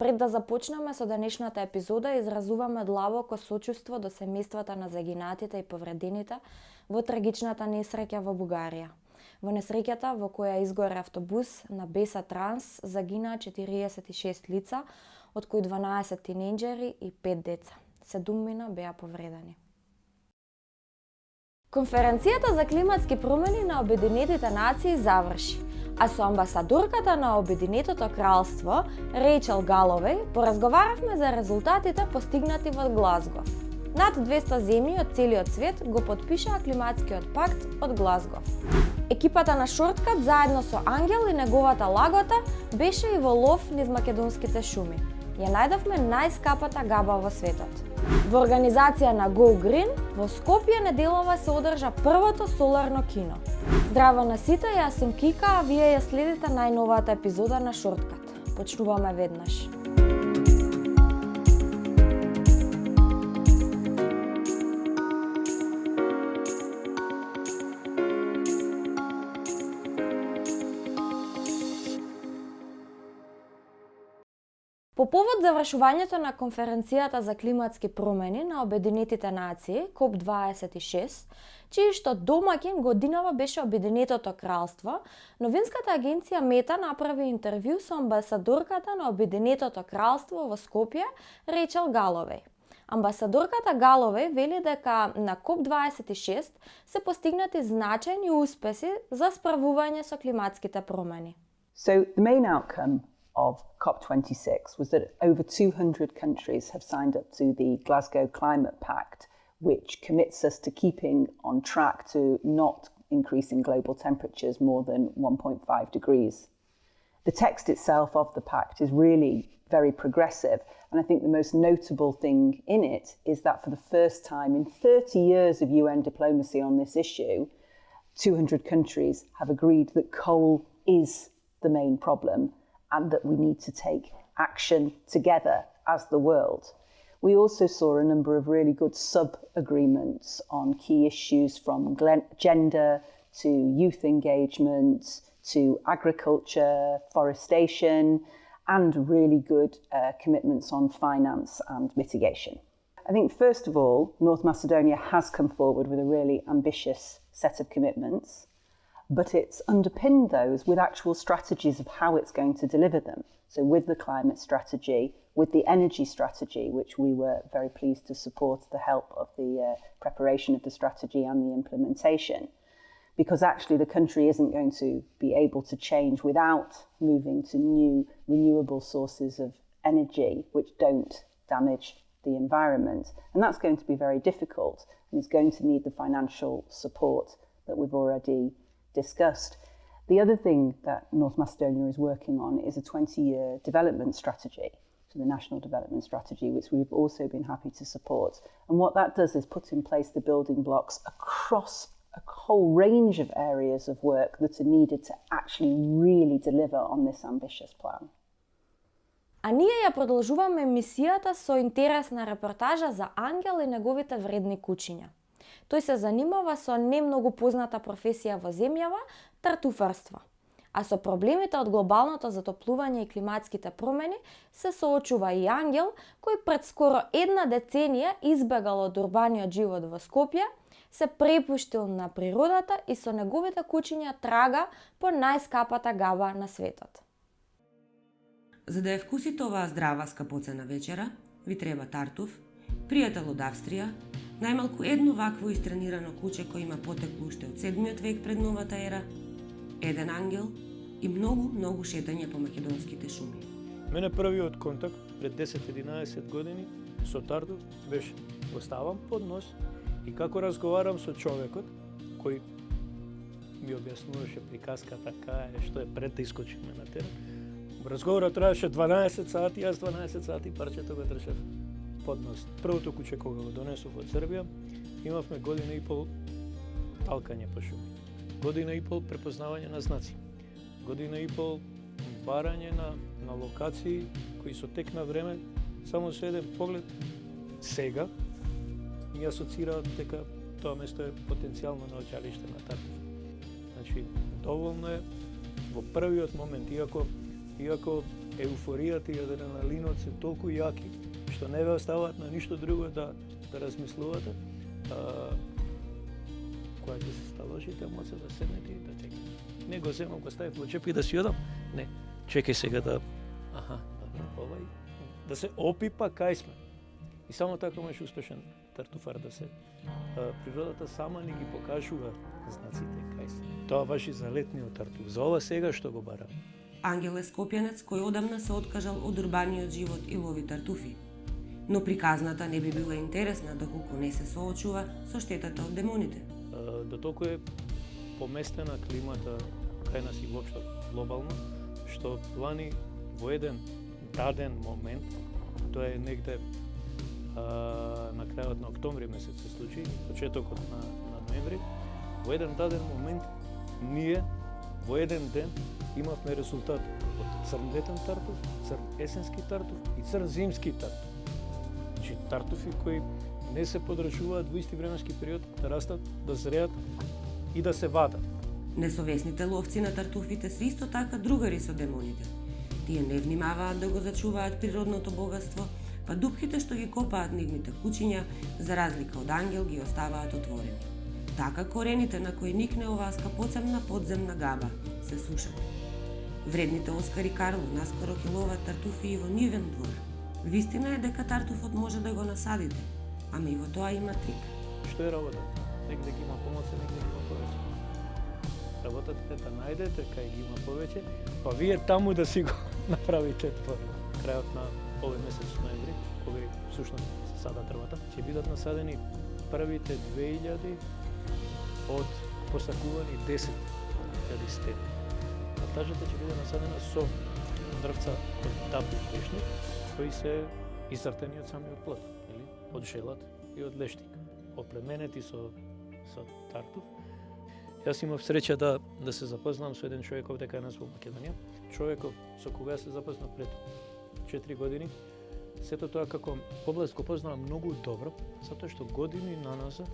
Пред да започнеме со денешната епизода, изразуваме длабоко сочувство до семејствата на загинатите и повредените во трагичната несреќа во Бугарија. Во несреќата во која изгоре автобус на Беса Транс загинаа 46 лица, од кои 12 тинејџери и 5 деца. 7 беа повредени. Конференцијата за климатски промени на Обединетите нации заврши, а со амбасадорката на Обединетото кралство, Рејчел Галовеј, поразговаравме за резултатите постигнати во Глазгов. Над 200 земји од целиот свет го потпишаа климатскиот пакт од Глазгов. Екипата на Шорткат заедно со Ангел и неговата лагота беше и во лов низ македонските шуми. Ја најдовме најскапата габа во светот. Во организација на Go Green во Скопје неделова се одржа првото соларно кино. Здраво на сите, јас сум Кика, а вие ја следите најновата епизода на Шорткат. Почнуваме веднаш. По повод завршувањето на конференцијата за климатски промени на Обединетите нации, COP26, чиј што домаќин годинава беше Обединетото кралство, новинската агенција Мета направи интервју со амбасадорката на Обединетото кралство во Скопје, Рејчел Галовеј. Амбасадорката Галовеј вели дека на COP26 се постигнати значајни успеси за справување со климатските промени. So the main outcome of COP26 was that over 200 countries have signed up to the Glasgow Climate Pact, which commits us to keeping on track to not increasing global temperatures more than 1.5 degrees. The text itself of the pact is really very progressive, and I think the most notable thing in it is that for the first time in 30 years of UN diplomacy on this issue, 200 countries have agreed that coal is the main problem and that we need to take action together as the world. We also saw a number of really good sub-agreements on key issues from gender to youth engagement to agriculture, forestation, and really good commitments on finance and mitigation. I think first of all, North Macedonia has come forward with a really ambitious set of commitments, but it's underpinned those with actual strategies of how it's going to deliver them. So with the climate strategy, with the energy strategy, which we were very pleased to support the help of the preparation of the strategy and the implementation, because actually the country isn't going to be able to change without moving to new renewable sources of energy which don't damage the environment. And that's going to be very difficult, and it's going to need the financial support that we've already discussed. The other thing that North Macedonia is working on is a 20-year development strategy, so the National Development Strategy, which we've also been happy to support. And what that does is put in place the building blocks across a whole range of areas of work that are needed to actually really deliver on this ambitious plan. А ние ја продолжуваме емисијата со интересна репортажа за Ангел и неговите вредни кучиња. Тој се занимава со не многу позната професија во земјава, тартуфарство. А со проблемите од глобалното затоплување и климатските промени се соочува и Ангел, кој пред скоро една деценија избегал од урбаниот живот во Скопје, се препуштил на природата и со неговите кучиња трага по најскапата габа на светот. За да ја вкусите оваа здрава скапоцена вечера, ви треба тартуф, пријател од Австрија, најмалку едно вакво истренирано куче кој има потекло уште од 7 век пред новата ера, еден ангел и многу шетање по македонските шуми. Мене првиот контакт пред 10-11 години со тартуф беше го ставам под нос и како разговарам со човекот кој ми објаснуваше приказка така што е пред да искочиме на терен. Разговорот траеше 12 сати, јас 12 сати парчето го држав под нос. Првото куче кога го донесов од Србија, имавме година и пол талкање по шуми. Година и пол препознавање на знаци. Година и пол барање на локации кои со тек на време, само со еден поглед, сега ми асоцираат дека тоа место е потенцијално наоѓалиште на тартуф. Значи, доволно е во првиот момент, иако еуфоријата и адреналинот се толку јаки, што не ве оставаат на ништо друго да размислувате. Кога ќе се сталошите, може да седнете и да чекате. Не го земам, го ставив во джеп и да си одам. Не, чекај сега да... овај, да се опипа кај сме. И само така можеш успешен тартуфар да се. Природата сама ни ги покажува знаците кај се. Тоа важи за летниот тартуф. За ова сега што го барам. Ангел е скопјанец кој одамна се откажал од урбаниот живот и лови тартуфи. Но приказната не би била интересна доколку не се соочува со штетата од демоните. Дотолку е поместена климата кај нас и воопшто глобално, што лани во еден даден момент, тоа е негде на крајот на октомври месец се случи, почетокот на ноември, во еден даден момент ние во еден ден имавме резултат од црн летен тартуф, црн есенски тартуф и црн зимски тартуф. Значи тартуфи кои не се подрачуваат во исти временски период да растат, да зреат и да се вадат. Несовесните ловци на тартуфите се исто така другари со демоните. Тие не внимаваат да го зачуваат природното богатство, па дупките што ги копаат нивните куќиња, за разлика од ангел, ги оставаат отворени. Така корените на кои никне оваа скапоцемна подземна габа се сушат. Вредните Оскар и Карло наскоро ќе ловат тартуфи и во нивен двор. Вистина е дека тартуфот може да го насадите, ама и во тоа има трик. Што е работа? Негде ги има помоце, негде ги има повеќе. Работата е да најдете кај ги има повеќе, па вие таму да си го направите во крајот на овој месец ноември, кога всушност се садат дрвата. Ќе бидат насадени првите 2000 од посакувани 10.000 стени. Плантажата ќе биде насадена со дрвца од тапи лешник, кои се исцртени од самиот плод, или од желат и од лештик, оплеменети со тартуф. Јас имав среќа да се запознам со еден човек овде кај нас во Македонија. Човеков со кога се запознав пред 4 години. Сето тоа како поблиску го познавам многу добро, затоа што години наназад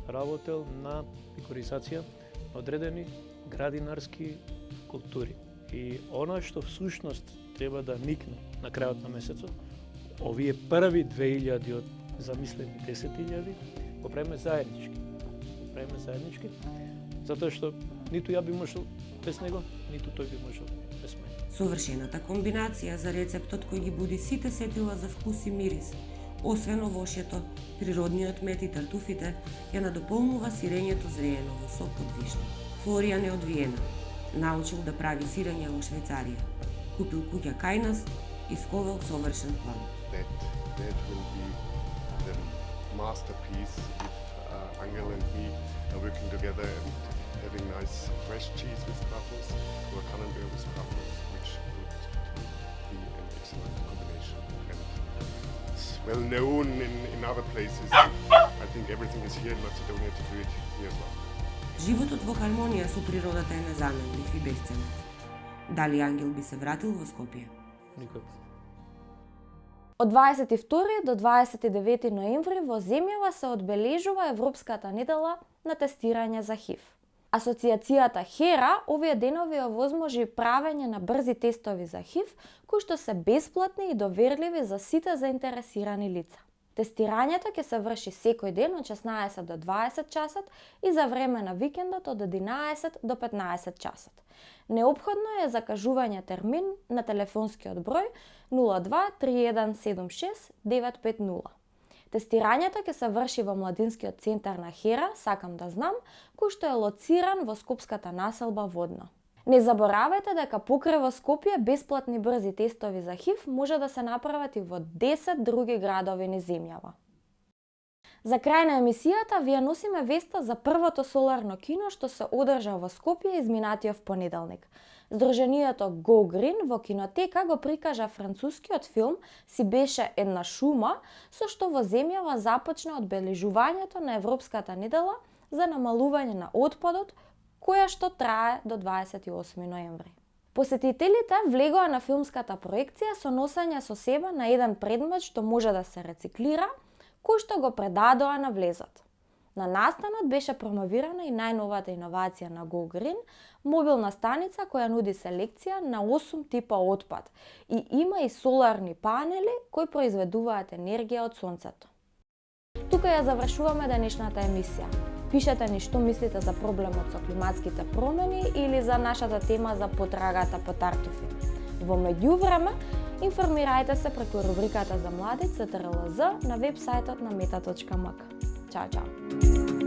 работел на декоризација на одредени градинарски култури. И она што всушност треба да никне на крајот на месецот, овие први 2000 од замислени 10.000, го правиме заеднички. Затоа што ниту ја би можел без него, ниту тој би можел без мене. Совршената комбинација за рецептот кој ги буди сите сетила за вкус и мирис, освен овошјето, природниот мед и тартуфите, ја надополнува сирењето зреено во сок од вишни. Флоријан е од Виена. Научил да прави сирење во Швајцарија. Купил куќа кај нас и сковал совршен план. That will be the masterpiece if Angel and me are working together and having nice fresh cheese with truffles or camembert with truffles, which would be an excellent combination. And it's well known in other places. I think everything is here in Macedonia to do it here as well. Животот во хармонија со природата е незаменлив и бесценет. Дали Ангел би се вратил во Скопје? Никој. Од 22 до 29 ноември во земјава се одбележува Европската недела на тестирање за ХИВ. Асоцијацијата HERA овие денови овозможи правење на брзи тестови за ХИВ, кои што се бесплатни и доверливи за сите заинтересирани лица. Тестирањето ќе се врши секој ден од 16 до 20 часот и за време на викендот од 11 до 15 часот. Неопходно е закажување термин на телефонскиот број 02 3176 950. Тестирањето ќе се врши во Младинскиот центар на HERA, сакам да знам, кој што е лоциран во скопската населба Водно. Не заборавајте дека покрај во Скопје бесплатни брзи тестови за ХИВ може да се направат и во 10 други градови низ земјава. За крај на емисијата ви ја носиме веста за првото соларно кино што се одржа во Скопје изминатиот понеделник. Сдруженијето Go Green во кинотека го прикажа францускиот филм Си беше една шума, со што во земјава започна одбележувањето на Европската недела за намалување на отпадот, која што трае до 28 ноември. Посетителите влегоа на филмската проекција со носење со себе на еден предмет што може да се рециклира, кој што го предадоа на влезот. На настанот беше промовирана и најновата иновација на GoGreen, мобилна станица која нуди селекција на 8 типа отпад и има и соларни панели кои произведуваат енергија од сонцето. Тука ја завршуваме денешната емисија. Пишете ни што мислите за проблемот со климатските промени или за нашата тема за потрагата по тартуфи. Во меѓувреме, информирајте се преку рубриката за млади ЦТРЛЗ на веб-сајтот на meta.mk. Чао, чао!